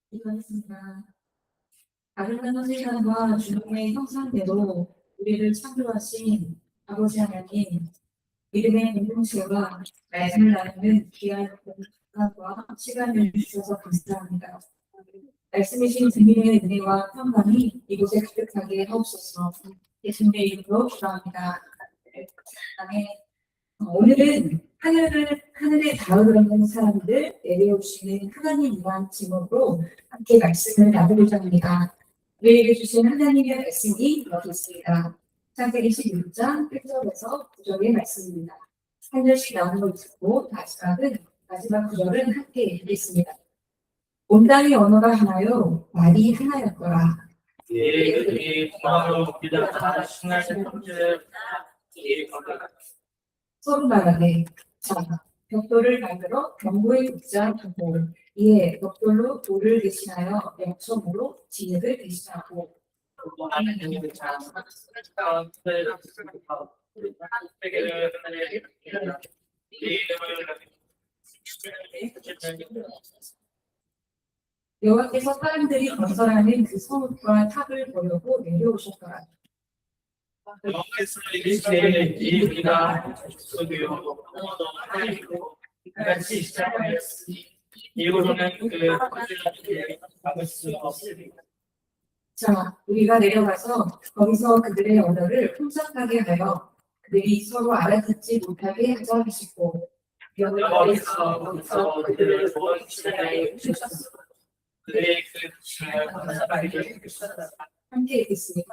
기도하겠습니다. 아름다운 세상과 주님의 형상대로 우리를 창조하신 아버지 하나님, 믿음의 공동체와 말씀을 나누는 귀한 공간과 시간을 주셔서 감사합니다. 말씀이신 주님의 은혜와 평강이 이곳에 가득하게 하옵소서. 예수님의 이름으로 기도합니다. 아멘. 오늘은 하늘에 닿으려 하는 사람들 내려오시는 하나님이란 제목으로 함께 말씀을 나누고자 합니다. 우리에게 주신 하나님의 말씀이 여기 있습니다. 창세기 16장 1절에서 9절의 말씀입니다. 한 절씩 나누고 있고 마지막 9절은 함께 읽겠습니다. 온 땅의 언어가 하나요, 말이 하나였더라. 서로 말하되, 자, 벽돌을 만들어 경고에 굽자 하고, 이에 벽돌로 돌을 대신하여 명청으로 진흙을 대신하고, 여호와께서 사람들이 건설하는 그 성읍과 탑을 보려고 내려오셨더라. 여호와께서 이르시되 이 우리가 족속이요 하나님이고 같이 시작하였으니 이후로는 그 거짓말을 막을 수 없으리라. 자, 우리가 내려가서 거기서 그들의 언어를 혼잡하게 하여 그들이 서로 알아듣지 못하게 하자 하시고, 거기서 그들을 본 지나에 주셨소. 그의 그 지나에 감사하게 주셨다. 함께 읽겠습니다.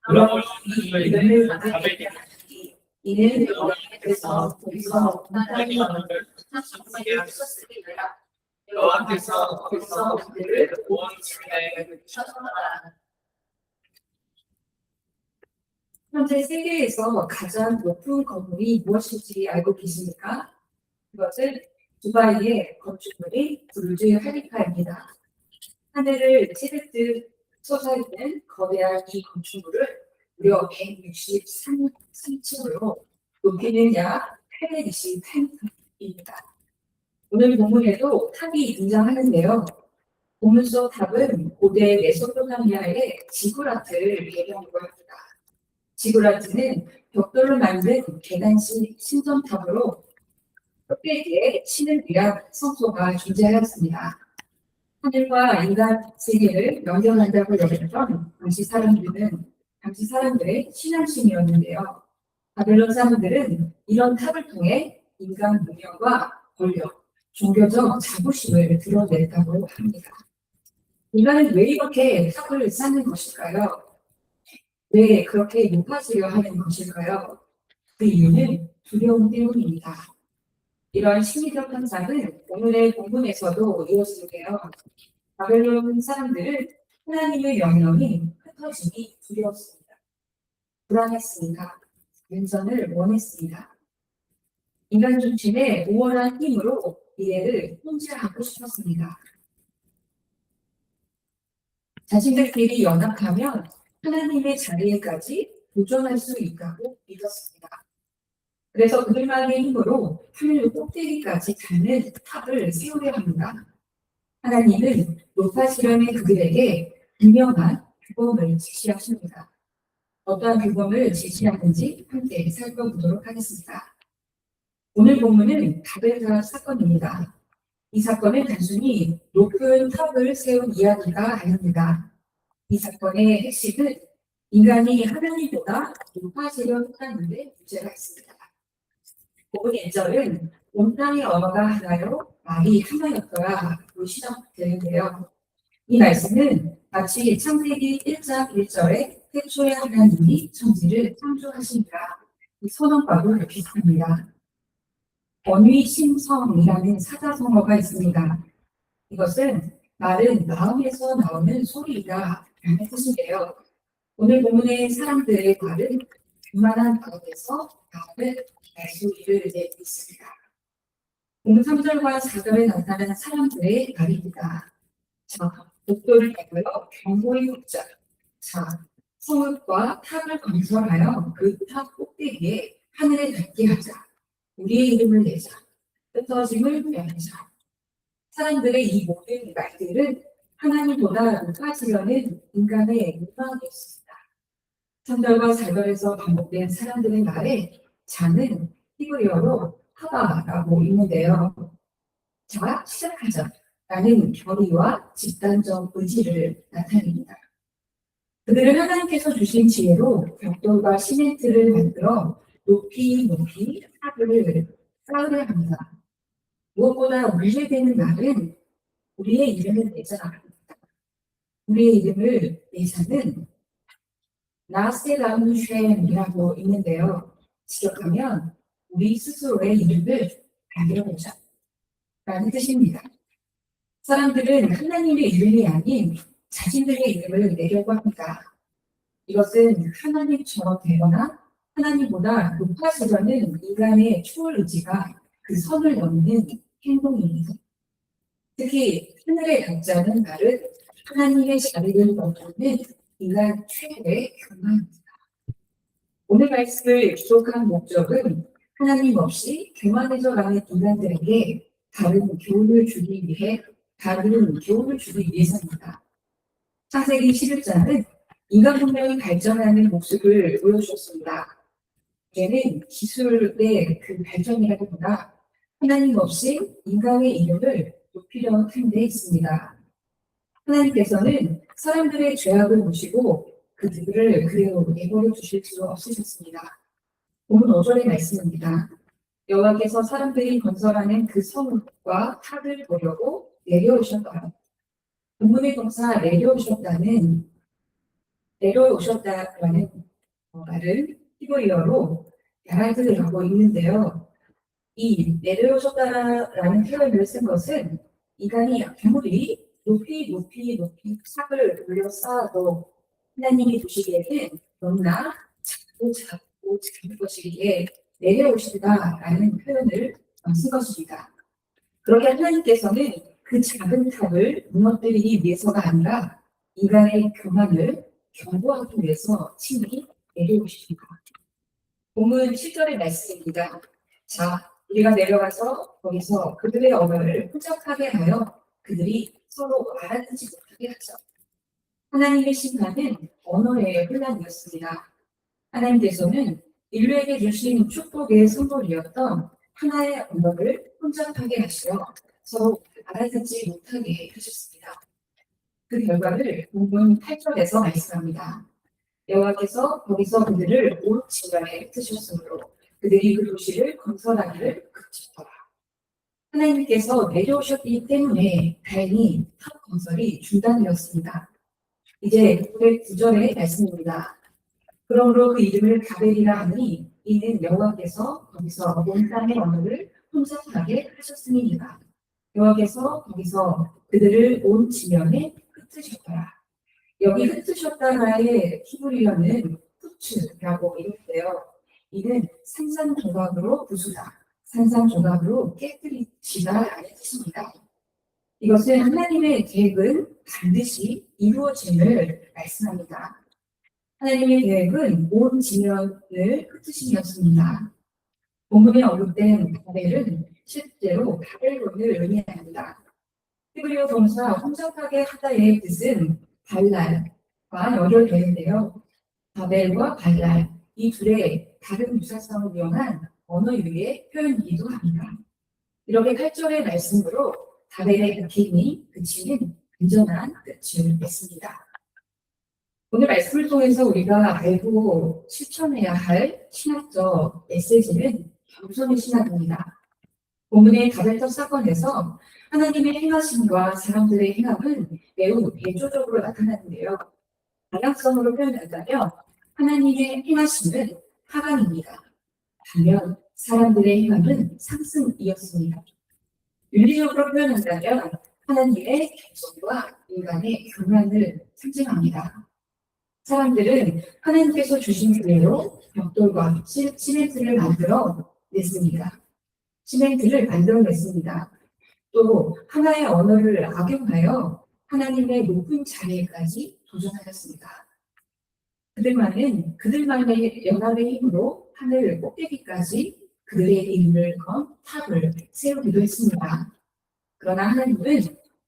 그러므로 그 이름을 감사하게 이는 여호와께서 거기서 하나님의 언어를 함께 하셨으리라. 여호와께서 거기서 그들을 본 지나에 주셨다. 현재 세계에서 가장 높은 건물이 무엇인지 알고 계십니까? 그것은 두바이의 건축물인 부르즈 할리파입니다. 하늘을 찌르듯 솟아있는 거대한 이 건축물을 무려 163층으로 높이는 약 828m입니다. 오늘 본문에도 탑이 등장하는데요. 본문 속 탑은 고대 메소포타미아의 지구라트를 배경으로 합니다. 지구라트는 벽돌로 만든 계단식 신전탑으로 흑백에 신을 위한 성소가 존재하였습니다. 하늘과 인간 세계를 연결한다고 여겼던 당시 사람들의 신앙심이었는데요. 바벨론 사람들은 이런 탑을 통해 인간 문명과 권력, 종교적 자부심을 드러냈다고 합니다. 인간은 왜 이렇게 탑을 쌓는 것일까요? 왜 그렇게 높아지려 하는 것일까요? 그 이유는 두려움 때문입니다. 이러한 심리적 현상은 오늘의 본문에서도 이어지는데요. 바벨론 사람들은 하나님의 명령이 흩어지기 두려웠습니다. 불안했습니다. 왼전을 원했습니다. 인간 중심의 우월한 힘으로 미래를 통제하고 싶었습니다. 자신들끼리 연합하면 하나님의 자리에까지 도전할 수 있다고 믿었습니다. 그래서 그들만의 힘으로 하늘 꼭대기까지 닿는 탑을 세우려 합니다. 하나님은 높아지려는 그들에게 분명한 규범을 지시하십니다. 어떠한 규범을 지시하는지 함께 살펴보도록 하겠습니다. 오늘 본문은 바벨탑 사건입니다. 이 사건은 단순히 높은 탑을 세운 이야기가 아닙니다. 이 사건의 핵심은 인간이 하나님보다 높아지려 한다는 데 문제가 있습니다. 본문 1절은 온 땅의 언어가 하나요, 말이 하나였더라고 시작되는데요. 이 말씀은 마치 창세기 1장 1절에 태초에 하나님이 천지를 창조하시니라 이 선언과도 비슷합니다. 언위심성이라는 사자성어가 있습니다. 이것은 말은 마음에서 나오는 소리이다 라는 뜻인데요. 오늘 본문의 사람들의 말은 그만한 마음에서 나오는 말소리를 내고 있습니다. 본문 3절과 4절에 나타나는 사람들의 말입니다. 자, 목도를 내고요, 경고의 굽자. 자, 성읍과 탑을 건설하여 그 탑 꼭대기에 하늘에 닿게 하자. 우리의 이름을 내자. 흩어짐을 면하자. 사람들의 이 모든 말들은 하나님보다 높아지려는 인간의 욕망이었습니다. 3절과 4절에서 반복된 사람들의 말에 자는 히브리어로 하바라고 있는데요. 자, 시작하자 라는 결의와 집단적 의지를 나타냅니다. 그들은 하나님께서 주신 지혜로 벽돌과 시멘트를 만들어 높이 탑을 쌓으려 합니다. 무엇보다 문제되는 말은 우리의 이름을 내자입니다. 우리의 이름을 내자는 나세라누쉔이라고 있는데요. 직역하면 우리 스스로의 이름을 가려보자 라는 뜻입니다. 사람들은 하나님의 이름이 아닌 자신들의 이름을 내려고 합니다. 이것은 하나님처럼 되거나 하나님보다 높아지려는 인간의 초월 의지가 그 선을 넘는 행동입니다. 특히 하늘의 각자는 말은 하나님의 자리를 넘는 인간 최고의 교만입니다. 오늘 말씀을 기록한 목적은 하나님 없이 교만해져가는 인간들에게 다른 교훈을 주기 위해서입니다. 창세기 11장은 인간 문명이 발전하는 모습을 보여주셨습니다. 이제는 기술의 그 발전이라기보다 하나님 없이 인간의 이름을 높이려 한데 있습니다. 하나님께서는 사람들의 죄악을 보시고 그들을 그대로 내버려 주실 수 없으셨습니다. 오늘 5절의 말씀입니다. 여호와께서 사람들이 건설하는 그 성과 탑을 보려고 내려오셨더라. 본문의 동사 내려오셨다라는 말을 히브리어로 야라드라고 있는데요. 이 내려오셨다라는 표현을 쓴 것은 인간이 아무리 높이 탑을 올려 쌓아도 하나님이 보시기에는 너무나 작은 것이기에 내려오신다라는 표현을 쓴 것입니다. 그렇게 하나님께서는 그 작은 탑을 무너뜨리기 위해서가 아니라 인간의 교만을 경고하기 위해서 친히 내려오십니다. 본문 7절의 말씀입니다. 자, 우리가 내려가서 거기서 그들의 언어를 혼잡하게 하여 그들이 서로 알아듣지 못하게 하죠. 하나님의 심판은 언어의 혼란이었습니다. 하나님께서는 인류에게 주신 축복의 선물이었던 하나의 언어를 혼잡하게 하시어 서로 알아듣지 못하게 하셨습니다. 그 결과를 본문 8절에서 말씀합니다. 여호와께서 거기서 그들을 온 지면에 흩으셨으므로 그들이 그 도시를 건설하기를 그쳤더라. 하나님께서 내려오셨기 때문에 다행히 탑 건설이 중단되었습니다. 이제 9절의 말씀입니다. 그러므로 그 이름을 바벨이라 하니 이는 여호와께서 거기서 온 땅의 언어를 혼잡하게 하셨음이니라. 여호와께서 거기서 그들을 온 지면에 흩으셨더라. 여기 흩으셨다라의 히브리어는 후츠라고 이르는데요. 이는 산산조각으로 부수다, 산산조각으로 깨뜨리시다라는 뜻입니다. 이것은 하나님의 계획은 반드시 이루어짐을 말씀합니다. 하나님의 계획은 온 지면을 흩으심이었습니다. 본문에 언급된 바벨은 실제로 바벨론을 의미합니다. 히브리어 동사 혼잡하게 하다의 뜻은 발랄과 연결되는데요. 바벨과 발랄, 이 둘의 다른 유사성을 이용한 언어 유희의 표현이기도 합니다. 이렇게 8절의 말씀으로 바벨의 느낌이 그치는 안전한 끝을 맺습니다. 오늘 말씀을 통해서 우리가 알고 실천해야 할 신학적 메시지는 겸손의 신학입니다. 본문의 바벨탑 사건에서 하나님의 행하심과 사람들의 행함은 매우 대조적으로 나타나는데요. 다양성으로 표현한다면 하나님의 행하심은 하강입니다. 반면 사람들의 행함은 상승이었습니다. 윤리적으로 표현한다면 하나님의 겸손과 인간의 교만을 상징합니다. 사람들은 하나님께서 주신 그대로 벽돌과 시멘트를 만들어냈습니다. 또 하나의 언어를 악용하여 하나님의 높은 자리에까지 도전하였습니다. 그들만의 연합의 힘으로 하늘 꼭대기까지 그들의 이름을 건 탑을 세우기도 했습니다. 그러나 하나님은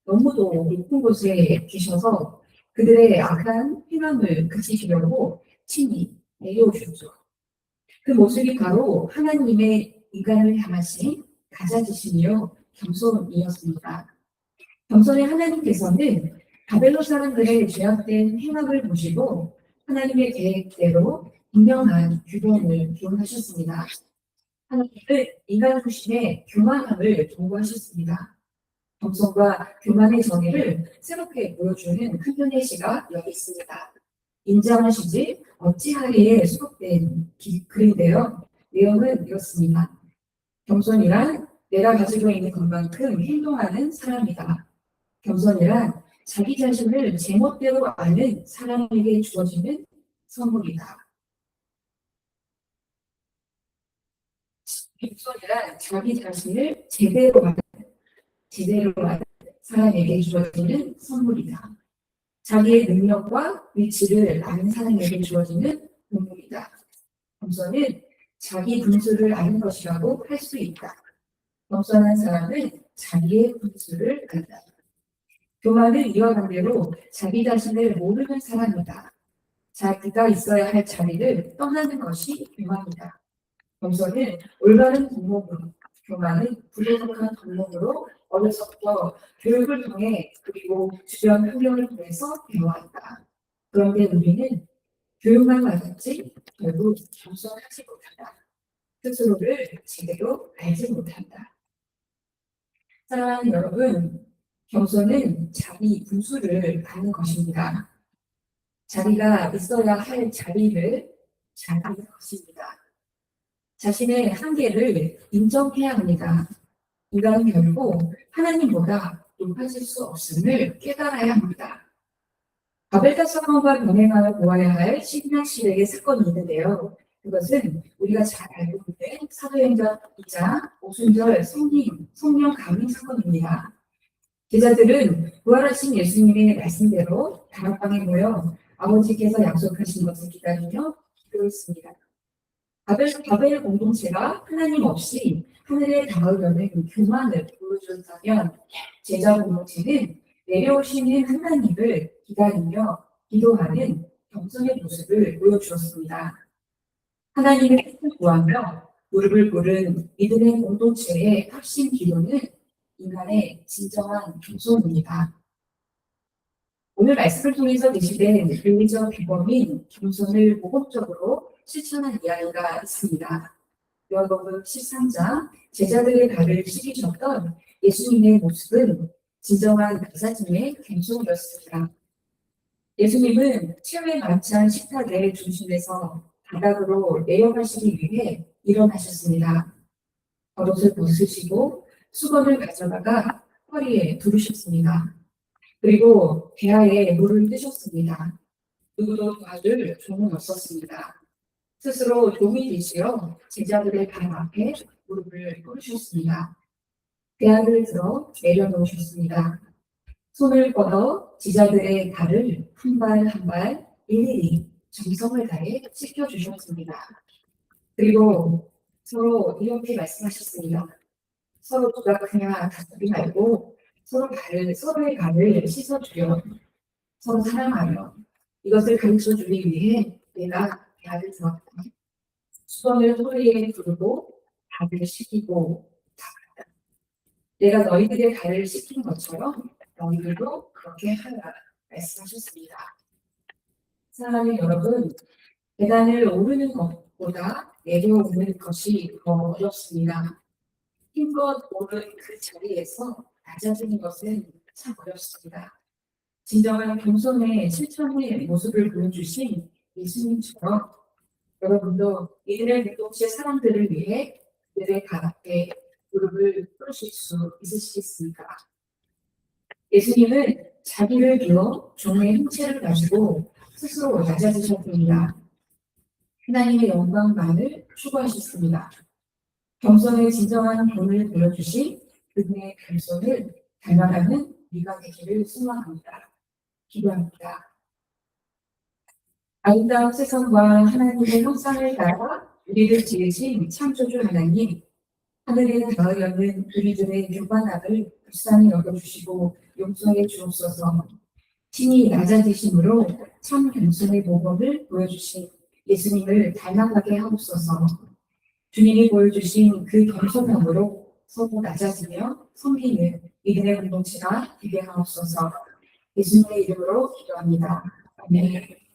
너무도 높은 곳에 계셔서 그들의 악한 행함을 그치시려고 친히 내려오셨죠. 그 모습이 바로 하나님의 인간을 향하신 가자지심이요 겸손이었습니다. 겸손의 하나님께서는 바벨론 사람들의 죄악된 행악을 보시고 하나님의 계획대로 분명한 규범을 기원하셨습니다. 하나님은 인간 후신의 교만함을 도구하셨습니다. 겸손과 교만의 정의를 새롭게 보여주는 큰 예시가 여기 있습니다. 인정하시지 어찌하리에 수록된 글인데요. 내용은 이렇습니다. 겸손이란 내가 가지고 있는 것만큼 행동하는 사람이다. 겸손이란 자기 자신을 제멋대로 아는 사람에게 주어지는 선물이다. 겸손이란 자기 자신을 제대로 아는 사람에게 주어지는 선물이다. 자기의 능력과 위치를 아는 사람에게 주어지는 본물이다. 겸손은 자기 분수를 아는 것이라고 할 수 있다. 겸손한 사람은 자기의 분수를 안다. 교만은 이와 반대로 자기 자신을 모르는 사람이다. 자기가 있어야 할 자리를 떠나는 것이 교만이다. 겸손은 올바른 덕목으로, 교만은 부도덕한 덕목으로 어려서부터 교육을 통해 그리고 주변 환경을 통해서 배워왔다. 그런데 우리는 교육만 받았지 결국 겸손하지 못한다. 스스로를 제대로 알지 못한다. 사랑하는 여러분, 겸손은 자기 분수를 아는 것입니다. 자기가 있어야 할 자리를 잘 아는 것입니다. 자신의 한계를 인정해야 합니다. 인간은 결국 하나님보다 높아질 수 없음을 깨달아야 합니다. 바벨탑 사건과 병행하여 보아야 할 신약 시대의 사건이 있는데요. 그것은 우리가 잘 알고 있는 사도행전 2장 오순절 성령 감림 사건입니다. 제자들은 부활하신 예수님의 말씀대로 다락방에 모여 아버지께서 약속하신 것을 기다리며 기도했습니다. 바벨 공동체가 하나님 없이 하늘에 닿으려는 교만을 보여줬다면 제자 공동체는 내려오시는 하나님을 기다리며 기도하는 겸손의 모습을 보여주었습니다. 하나님의 뜻을 구하며 무릎을 꿇은 믿음의 공동체의 합심 기도는 인간의 진정한 겸손입니다. 오늘 말씀을 통해서 제시된 윤리적 비범인 겸손을 모범적으로 실천한 이야기가 있습니다. 요한복음 13장 제자들의 발을 씻기셨던 예수님의 모습은 진정한 가사짐의 겸손이었습니다. 예수님은 치열에 만찬 식탁의 중심에서 바닥으로 내려가시기 위해 일어나셨습니다. 겉옷을 벗으시고 수건을 가져다가 허리에 두르셨습니다. 그리고 배아에 물을 뜨셨습니다. 누구도 도와줄 종은 없었습니다. 스스로 종이 되시어 제자들의 발 앞에 무릎을 꿇으셨습니다. 배아를 들어 내려놓으셨습니다. 손을 뻗어 제자들의 발을 한 발 한 발 일일이 정성을 다해 씻겨주셨습니다. 그리고 서로 이렇게 말씀하셨습니다. 서로 누가 그냥 다투지 말고 서로의 발을 씻어주려, 서로 사랑하려, 이것을 가르쳐주기 위해 내가 배아를 들었다. 수건을 허리에 두르고 발을 씻기고 닦았다. 내가 너희들의 발을 씻긴 것처럼 너희들도 그렇게 하라 말씀하셨습니다. 사랑하는 여러분, 계단을 오르는 것보다 내려오는 것이 더 어렵습니다. 힘껏 오른 그 자리에서 낮아지는 것은 참 어렵습니다. 진정한 겸손의 실천의 모습을 보여주신 예수님처럼 여러분도 이들의 공동체 사람들을 위해 그들의 발 앞에 무릎을 꿇으실 수 있으시겠습니까? 예수님은 자기를 비워 종의 형체를 가지고 스스로 낮아지셨습니다. 하나님의 영광만을 추구하셨습니다. 겸손의 진정한 본을 보여주신 그분의 겸손을 닮아가는 우리가 되기를 소망합니다. 기도합니다. 아름다운 세상과 하나님의 형상을 따라 우리를 지으신 창조주 하나님, 하늘에 닿으려는 우리들의 교만함을 불쌍히 여겨주시고 용서해 주옵소서. 신이 낮아지심으로 참 겸손의 모범을 보여주신 예수님을 닮아가게 하옵소서. 주님이 보여주신 그 겸손함으로 서로 낮아지며 섬기는 믿음의 공동체가 되게 하옵소서. 예수님의 이름으로 기도합니다. 아멘.